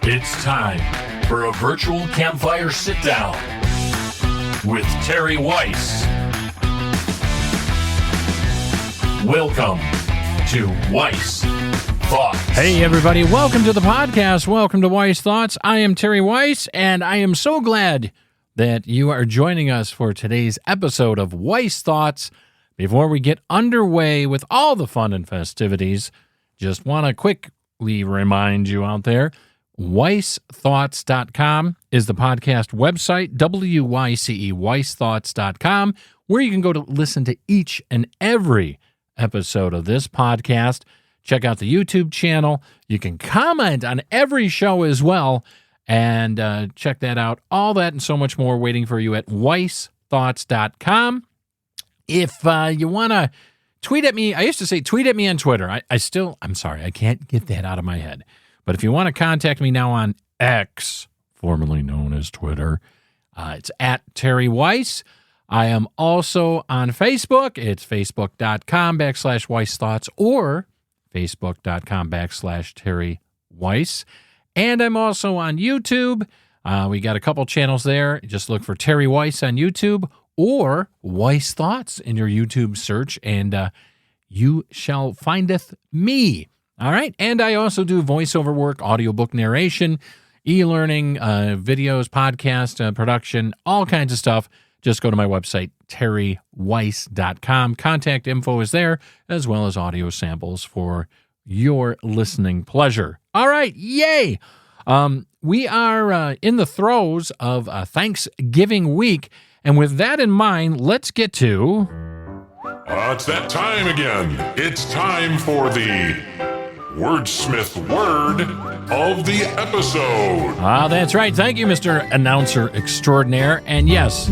It's time for a virtual campfire sit-down with Terry Wyce. Welcome to Wyce Thoughts. Hey, everybody. Welcome to the podcast. Welcome to Wyce Thoughts. I am Terry Wyce, and I am so glad that you are joining us for today's episode of Wyce Thoughts. Before we get underway with all the fun and festivities, just want to quickly remind you out there, WyceThoughts.com is the podcast website, W-Y-C-E, WyceThoughts.com, where you can go to listen to each and every episode of this podcast. Check out the YouTube channel. You can comment on every show as well, and check that out. All that and so much more waiting for you at WyceThoughts.com. If you want to tweet at me, I used to say tweet at me on Twitter. I'm sorry, I can't get that out of my head. But if you want to contact me now on X, formerly known as Twitter, it's at Terry Wyce. I am also on Facebook. It's facebook.com/Wyce Thoughts or facebook.com/Terry Wyce. And I'm also on YouTube. We got a couple channels there. Just look for Terry Wyce on YouTube or Wyce Thoughts in your YouTube search, and you shall findeth me. All right. And I also do voiceover work, audiobook narration, e-learning, videos, podcast production, all kinds of stuff. Just go to my website, terrywyce.com. Contact info is there, as well as audio samples for your listening pleasure. All right. Yay. We are in the throes of Thanksgiving week. And with that in mind, let's get to... It's that time again. It's time for the Wordsmith Word of the Episode. That's right. Thank you, Mr. Announcer Extraordinaire. And yes,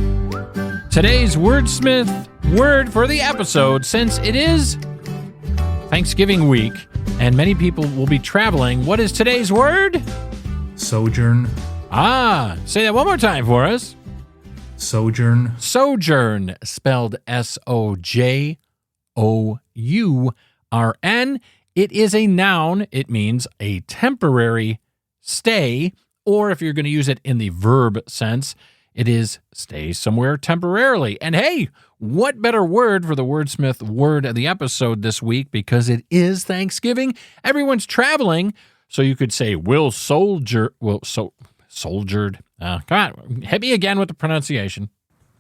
today's Wordsmith Word for the Episode, since it is Thanksgiving week and many people will be traveling, what is today's word? Sojourn. Say that one more time for us. Sojourn. Sojourn, spelled S-O-J-O-U-R-N. It is a noun. It means a temporary stay, or if you're going to use it in the verb sense, it is stay somewhere temporarily. And hey, what better word for the Wordsmith Word of the Episode this week, because it is Thanksgiving. Everyone's traveling, so you could say soldiered. Come on, hit me again with the pronunciation.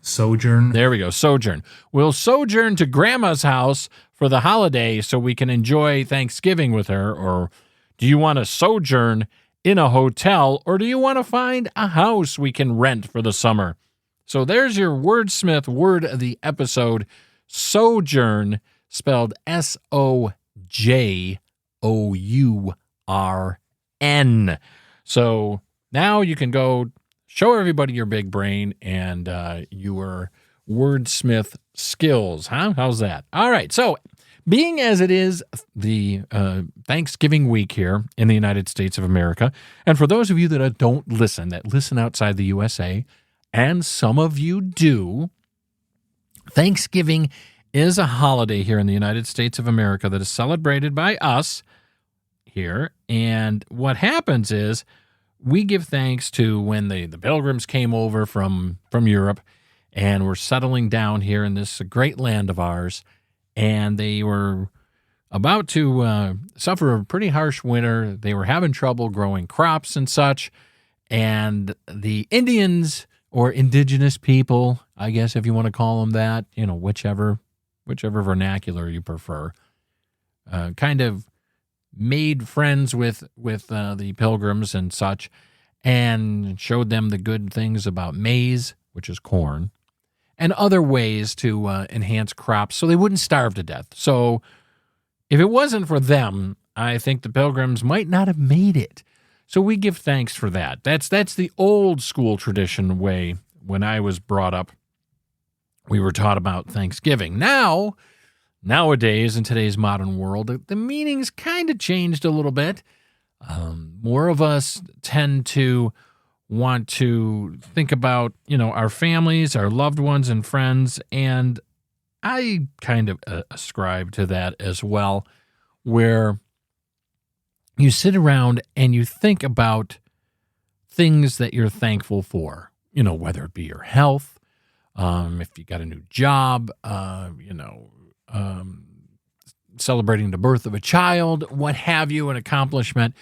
Sojourn. There we go, sojourn. We'll sojourn to Grandma's house for the holiday so we can enjoy Thanksgiving with her. Or do you want to sojourn in a hotel, or do you want to find a house we can rent for the summer? So there's your Wordsmith Word of the Episode, sojourn, spelled S-O-J-O-U-R-N. So now you can go show everybody your big brain and your wordsmith skills, huh? How's that? All right, so being as it is the Thanksgiving week here in the United States of America, and for those of you that don't listen, that listen outside the USA, and some of you do, Thanksgiving is a holiday here in the United States of America that is celebrated by us here, and what happens is we give thanks to when the Pilgrims came over from Europe and were settling down here in this great land of ours, and they were about to suffer a pretty harsh winter. They were having trouble growing crops and such, and the Indians, or indigenous people, I guess if you want to call them that, whichever vernacular you prefer, kind of made friends with the Pilgrims and such, and showed them the good things about maize, which is corn, and other ways to enhance crops so they wouldn't starve to death. So if it wasn't for them, I think the Pilgrims might not have made it. So we give thanks for that. That's the old school tradition way. When I was brought up, we were taught about Thanksgiving. Nowadays, in today's modern world, the meaning's kind of changed a little bit. More of us tend to want to think about, our families, our loved ones and friends, and I kind of ascribe to that as well, where you sit around and you think about things that you're thankful for, whether it be your health, if you got a new job, celebrating the birth of a child, what have you, an accomplishment.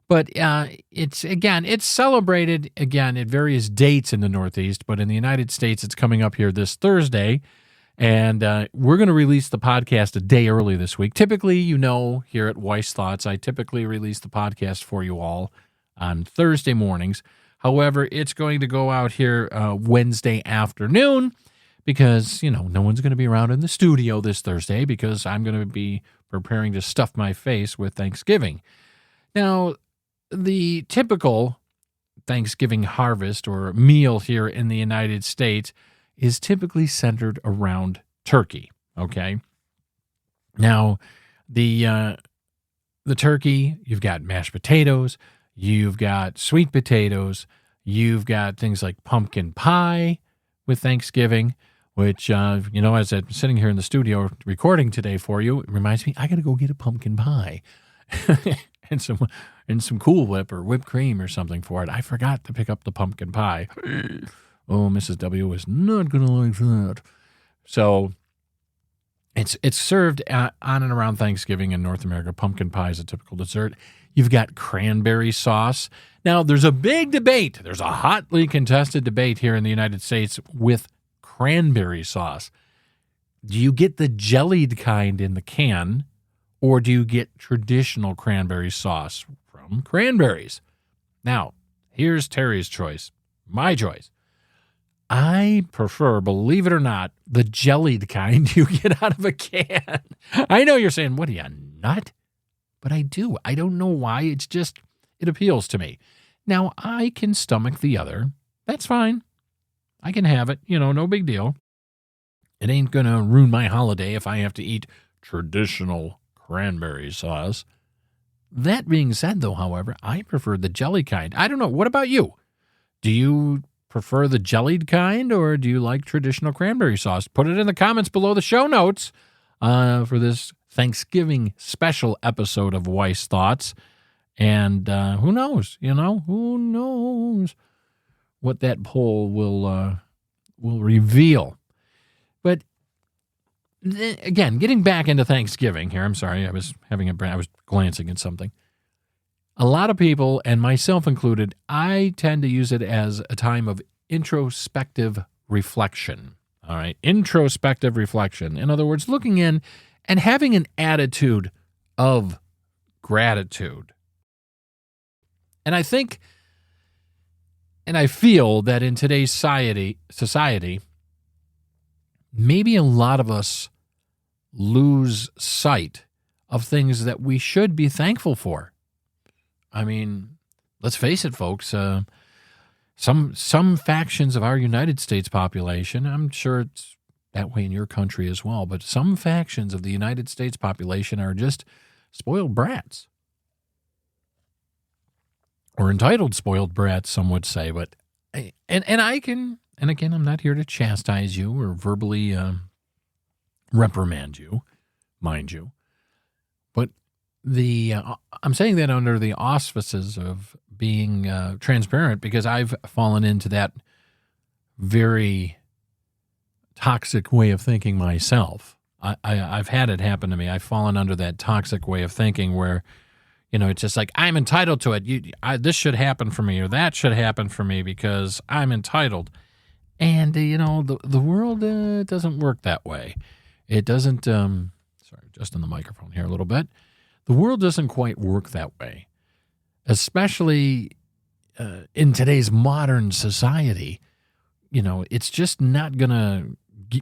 But it's celebrated, again, at various dates in the Northeast, but in the United States, it's coming up here this Thursday, and we're going to release the podcast a day early this week. Typically, here at Wyce Thoughts, I typically release the podcast for you all on Thursday mornings. However, it's going to go out here Wednesday afternoon because, no one's going to be around in the studio this Thursday because I'm going to be preparing to stuff my face with Thanksgiving. Now, the typical Thanksgiving harvest or meal here in the United States is typically centered around turkey, okay? Now, the turkey, you've got mashed potatoes, you've got sweet potatoes, you've got things like pumpkin pie with Thanksgiving, which, as I'm sitting here in the studio recording today for you, it reminds me, I got to go get a pumpkin pie. And some Cool Whip or whipped cream or something for it. I forgot to pick up the pumpkin pie. Oh, Mrs. W is not going to like that. So it's served on and around Thanksgiving in North America. Pumpkin pie is a typical dessert. You've got cranberry sauce. Now, there's a big debate. There's a hotly contested debate here in the United States with cranberry sauce. Do you get the jellied kind in the can, or do you get traditional cranberry sauce from cranberries? Now, here's Terry's choice, my choice. I prefer, believe it or not, the jellied kind you get out of a can. I know you're saying, what are you, nut? But I do. I don't know why. It appeals to me. Now, I can stomach the other. That's fine. I can have it. No big deal. It ain't going to ruin my holiday if I have to eat traditional cranberry sauce. That being said, though, however, I prefer the jelly kind. I don't know. What about you? Do you prefer the jellied kind, or do you like traditional cranberry sauce? Put it in the comments below the show notes for this Thanksgiving special episode of Wyce Thoughts. And who knows? Who knows what that poll will reveal. But again, getting back into Thanksgiving here, I'm sorry, I was glancing at something. A lot of people, and myself included, I tend to use it as a time of introspective reflection. All right, introspective reflection. In other words, looking in and having an attitude of gratitude. And I think, and I feel that in today's society, maybe a lot of us lose sight of things that we should be thankful for. I mean, let's face it, folks. Some factions of our United States population, I'm sure it's that way in your country as well, but some factions of the United States population are just spoiled brats. Or entitled spoiled brats, some would say. But and again, I'm not here to chastise you or verbally reprimand you, mind you. But I'm saying that under the auspices of being transparent, because I've fallen into that very toxic way of thinking myself. I've had it happen to me. I've fallen under that toxic way of thinking where, it's just like, I'm entitled to it. This should happen for me, or that should happen for me because I'm entitled. And, the world doesn't work that way. It doesn't, sorry, just on the microphone here a little bit. The world doesn't quite work that way, especially in today's modern society. It's just not going to,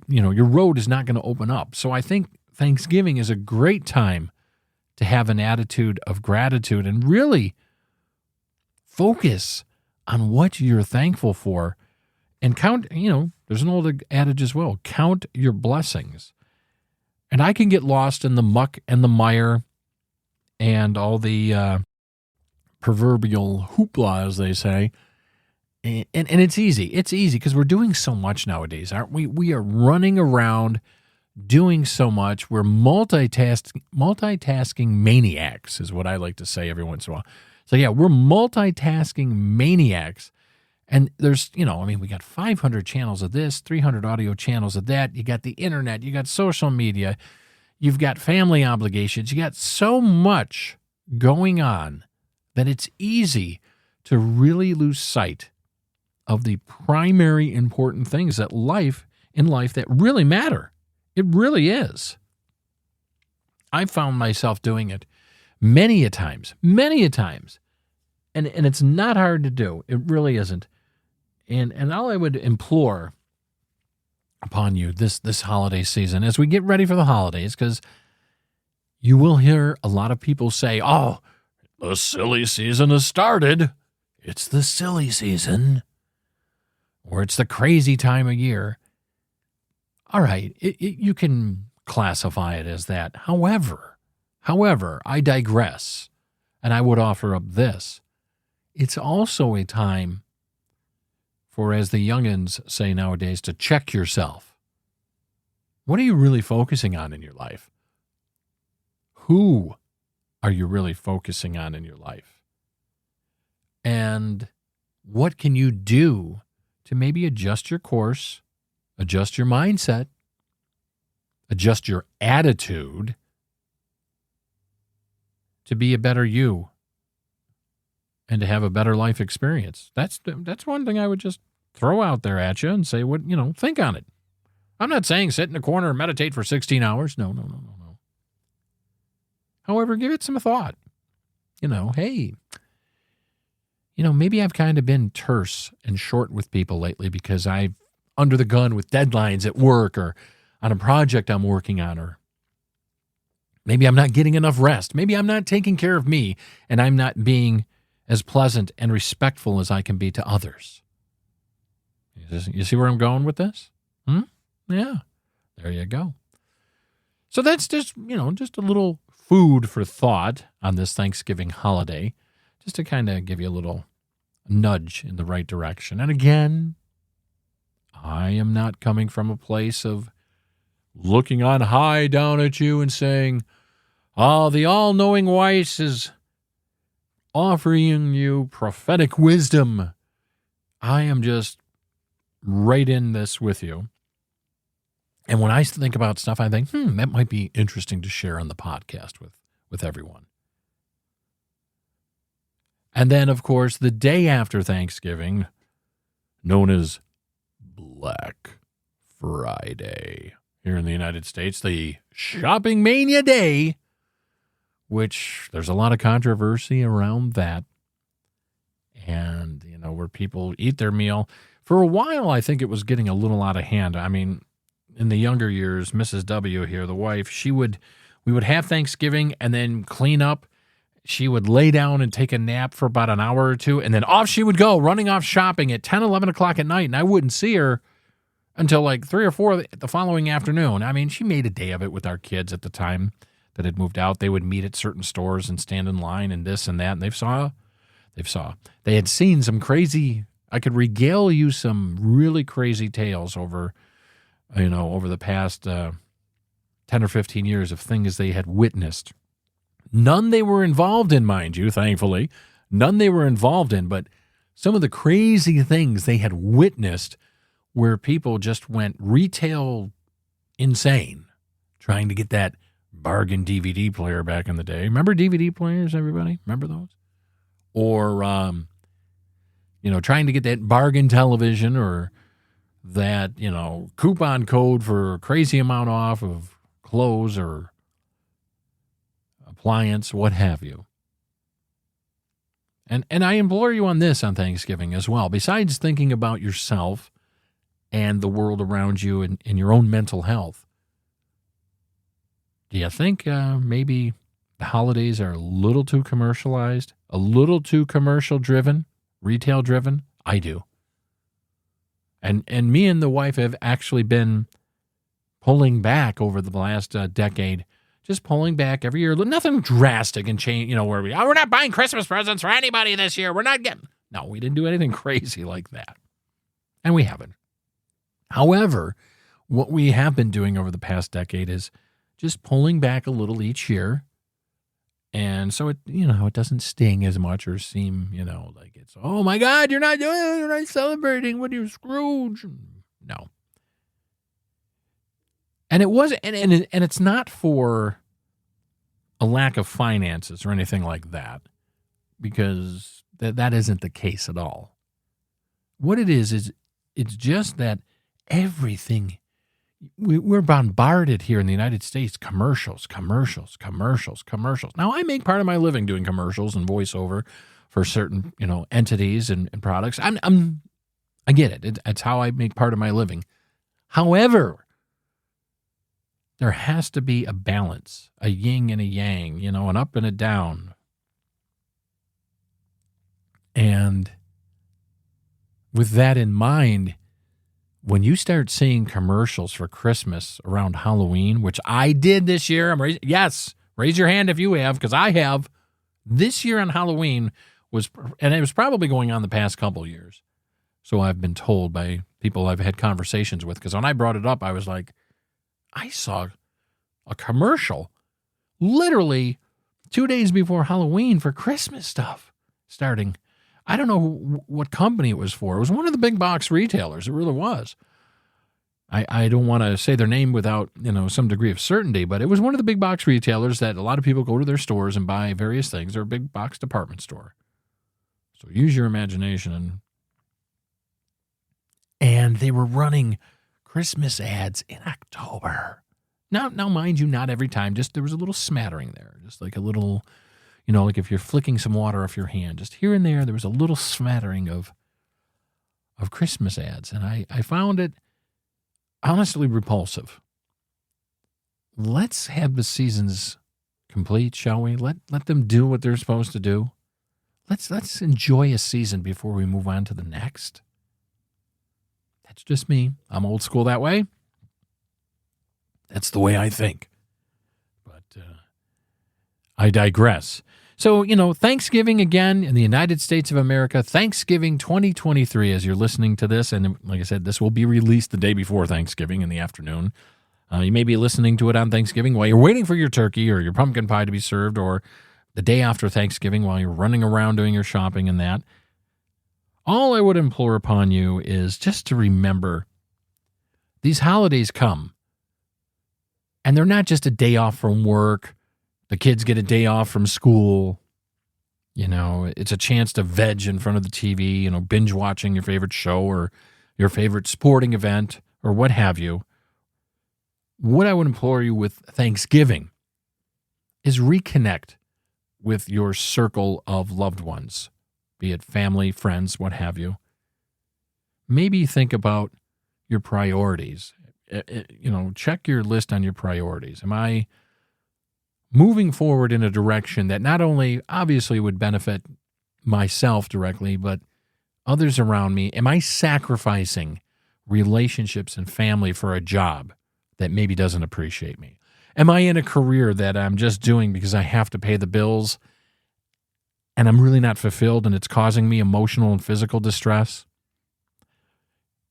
your road is not going to open up. So I think Thanksgiving is a great time to have an attitude of gratitude and really focus on what you're thankful for and count, there's an old adage as well, count your blessings. And I can get lost in the muck and the mire and all the proverbial hoopla, as they say. And it's easy. It's easy because we're doing so much nowadays, aren't we? We are running around doing so much. We're multitasking maniacs is what I like to say every once in a while. So yeah, we're multitasking maniacs. And there's, we got 500 channels of this, 300 audio channels of that. You got the internet, you got social media, you've got family obligations. You got so much going on that it's easy to really lose sight of the primary important things that in life that really matter. It really is. I found myself doing it many a times. And it's not hard to do. It really isn't. And all I would implore upon you this holiday season as we get ready for the holidays, because you will hear a lot of people say, oh, the silly season has started. It's the silly season. Or it's the crazy time of year. All right, you can classify it as that. However, I digress, and I would offer up this. It's also a time for, as the youngins say nowadays, to check yourself. What are you really focusing on in your life? Who are you really focusing on in your life? And what can you do to maybe adjust your course, adjust your mindset, adjust your attitude to be a better you and to have a better life experience? That's one thing I would just throw out there at you and say, think on it. I'm not saying sit in a corner and meditate for 16 hours. No. However, give it some thought. Hey, maybe I've kind of been terse and short with people lately because I've under the gun with deadlines at work or on a project I'm working on, or maybe I'm not getting enough rest. Maybe I'm not taking care of me and I'm not being as pleasant and respectful as I can be to others. You see where I'm going with this? Yeah, there you go. So that's just a little food for thought on this Thanksgiving holiday, just to kind of give you a little nudge in the right direction. And again, I am not coming from a place of looking on high down at you and saying, oh, the all-knowing Wyce is offering you prophetic wisdom. I am just right in this with you. And when I think about stuff, I think, that might be interesting to share on the podcast with everyone. And then, of course, the day after Thanksgiving, known as Black Friday here in the United States, the Shopping Mania Day, which there's a lot of controversy around that. And, where people eat their meal. For a while, I think it was getting a little out of hand. I mean, in the younger years, Mrs. W here, the wife, we would have Thanksgiving and then clean up. She would lay down and take a nap for about an hour or two, and then off she would go, running off shopping at 10, 11 o'clock at night, and I wouldn't see her until like 3 or 4 the following afternoon. I mean, she made a day of it with our kids at the time that had moved out. They would meet at certain stores and stand in line and this and that, and they had seen some crazy, I could regale you some really crazy tales over the past 10 or 15 years of things they had witnessed. None they were involved in, mind you, thankfully. None they were involved in, but some of the crazy things they had witnessed where people just went retail insane trying to get that bargain DVD player back in the day. Remember DVD players, everybody? Remember those? Or, trying to get that bargain television or that, coupon code for a crazy amount off of clothes or appliance, what have you. And I implore you on this on Thanksgiving as well. Besides thinking about yourself and the world around you and your own mental health, do you think maybe the holidays are a little too commercialized, a little too commercial-driven, retail-driven? I do. And me and the wife have actually been pulling back over the last decade, just pulling back every year. Nothing drastic and change, where we're not buying Christmas presents for anybody this year. We're not getting, no, we didn't do anything crazy like that. And we haven't. However, what we have been doing over the past decade is just pulling back a little each year And so it, it doesn't sting as much or seem, like it's, oh my God, you're not celebrating with your Scrooge. No. And it wasn't, and it's not for a lack of finances or anything like that, because that isn't the case at all. What it is it's just that everything, we're bombarded here in the United States, commercials. Now, I make part of my living doing commercials and voiceover for certain, entities and products. I get it. It's how I make part of my living. However, there has to be a balance, a yin and a yang, an up and a down. And with that in mind, when you start seeing commercials for Christmas around Halloween, which I did this year, raise your hand if you have, because I have. This year on Halloween and it was probably going on the past couple of years. So I've been told by people I've had conversations with, because when I brought it up, I was like, I saw a commercial literally 2 days before Halloween for Christmas stuff starting. I don't know what company it was for. It was one of the big box retailers. It really was. I don't want to say their name without, some degree of certainty, but it was one of the big box retailers that a lot of people go to their stores and buy various things. They're a big box department store. So use your imagination. And they were running Christmas ads in October. Now, mind you, not every time. Just there was a little smattering there. Just like a little, like if you're flicking some water off your hand. Just here and there was a little smattering of Christmas ads. And I found it honestly repulsive. Let's have the seasons complete, shall we? Let them do what they're supposed to do. Let's enjoy a season before we move on to the next. That's just me. I'm old school that way. That's the way I think. But I digress. So, Thanksgiving again in the United States of America, Thanksgiving 2023 as you're listening to this. And like I said, this will be released the day before Thanksgiving in the afternoon. You may be listening to it on Thanksgiving while you're waiting for your turkey or your pumpkin pie to be served, or the day after Thanksgiving while you're running around doing your shopping and that. All I would implore upon you is just to remember these holidays come. And they're not just a day off from work. The kids get a day off from school. It's a chance to veg in front of the TV, binge watching your favorite show or your favorite sporting event or what have you. What I would implore you with Thanksgiving is reconnect with your circle of loved ones, be it family, friends, what have you. Maybe think about your priorities. Check your list on your priorities. Am I moving forward in a direction that not only obviously would benefit myself directly, but others around me? Am I sacrificing relationships and family for a job that maybe doesn't appreciate me? Am I in a career that I'm just doing because I have to pay the bills and I'm really not fulfilled and it's causing me emotional and physical distress?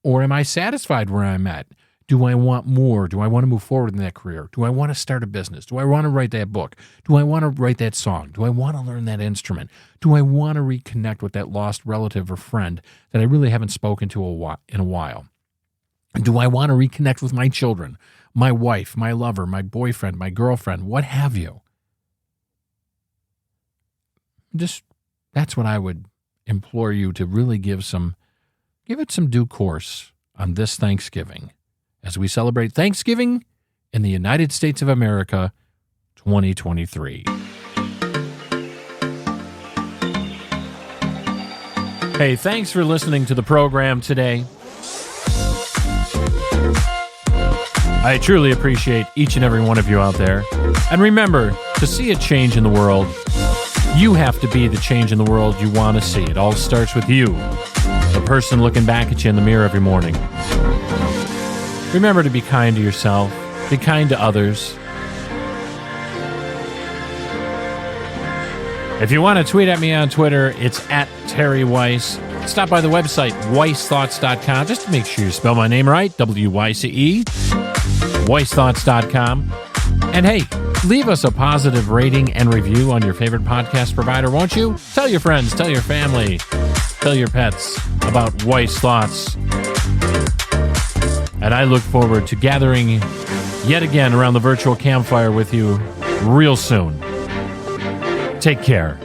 Or am I satisfied where I'm at? Do I want more? Do I want to move forward in that career? Do I want to start a business? Do I want to write that book? Do I want to write that song? Do I want to learn that instrument? Do I want to reconnect with that lost relative or friend that I really haven't spoken to in a while? Do I want to reconnect with my children, my wife, my lover, my boyfriend, my girlfriend, what have you? That's what I would implore you to really give it some due course on this Thanksgiving as we celebrate Thanksgiving in the United States of America 2023. Hey, thanks for listening to the program today. I truly appreciate each and every one of you out there. And remember, to see a change in the world, you have to be the change in the world you want to see. It all starts with you, the person looking back at you in the mirror every morning. Remember to be kind to yourself, be kind to others. If you want to tweet at me on Twitter, it's at Terry Wyce. Stop by the website, wycethoughts.com, just to make sure you spell my name right, W-Y-C-E, wycethoughts.com. And hey, leave us a positive rating and review on your favorite podcast provider, won't you? Tell your friends, tell your family, tell your pets about Wyce Thoughts. And I look forward to gathering yet again around the virtual campfire with you real soon. Take care.